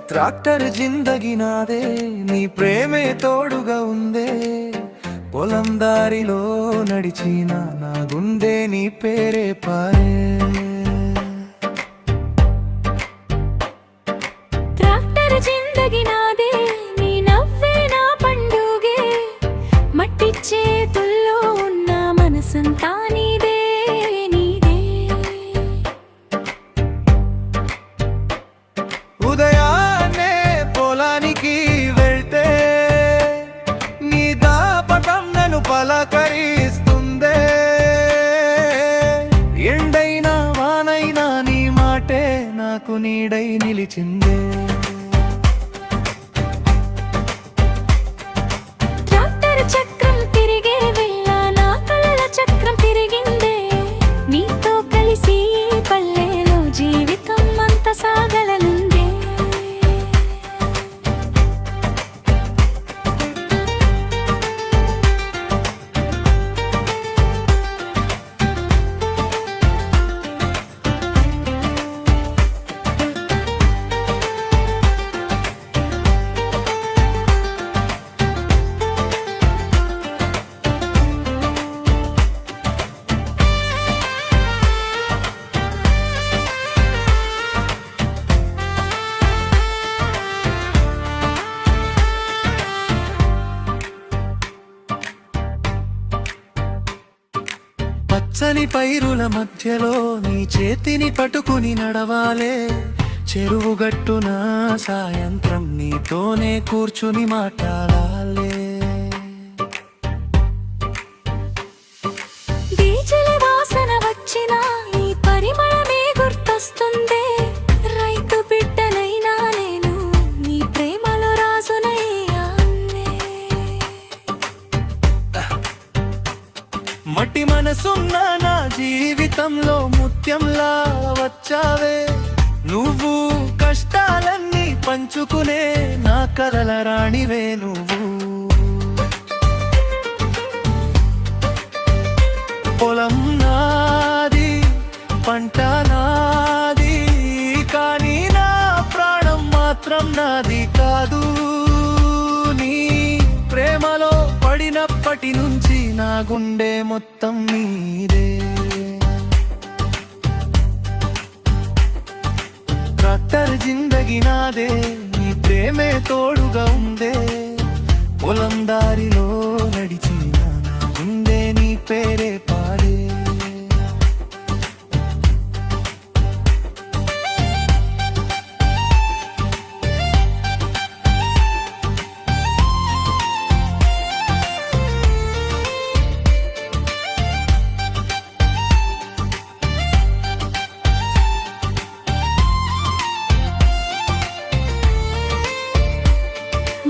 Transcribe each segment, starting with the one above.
Tractor జిందగి నాదే, నీ ప్రేమే తోడుగా ఉందే. పొలం దారిలో నడిచిన నా గుండె నీ పేరే పారే. ట్రాక్టర్ జిందగి నాదే, నీ నవ్వే నా పండుగే. మట్టి చేతుల్లో ఉన్న మనసంతా నీదే నీదే. ఉదయాన్నే పొలానికి వెళ్తే నీ దాపటం నన్ను పలకరిస్తుందే. ఎండైనా వానైనా నీ మాటే నాకు నీడై నిలిచిందే. ట్రాక్టర్ చక్రం తిరిగే వేళ నా కళ్ళ చక్రం తిరిగిందే. నీతో కలిసి పల్లెలో జీవితం అంత సాగలనుందే. పచ్చని పైరుల మధ్యలో నీ చేతిని పట్టుకుని నడవాలే. చెరువు గట్టున సాయంత్రం నీతోనే కూర్చుని మాట్లాడాలే. డీజిల్ వాసన వచ్చిన ఈ పరిమళమే గుర్తొస్తుందే. రైతు బిడ్డనైనా నేను నీ ప్రేమలో రాజునయ్యానే. మట్టి మనసున్న నా జీవితంలో ముత్యంలా వచ్చావే. నువ్వు కష్టాలన్నీ పంచుకునే నా కలల రాణివే నువ్వు. పొలం నాది, పంట నాది, కానీ నా ప్రాణం మాత్రం నాది కాదు. నీ ప్రేమలో పడినప్పటి నుంచి నా గుండె మొత్తం నీదే. ట్రాక్టర్ జిందగి నాదే, నీ ప్రేమే తోడుగా ఉందే. పొలం దారిలో నడిచిన నా గుండె నీ పేరే పాడే.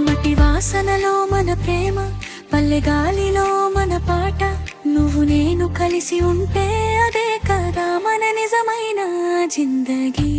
మట్టి వాసనలో మన ప్రేమ, పల్లె గాలిలో మన పాట. నువ్వు నేను కలిసి ఉంటే అదే కదా మన నిజమైన జిందగీ.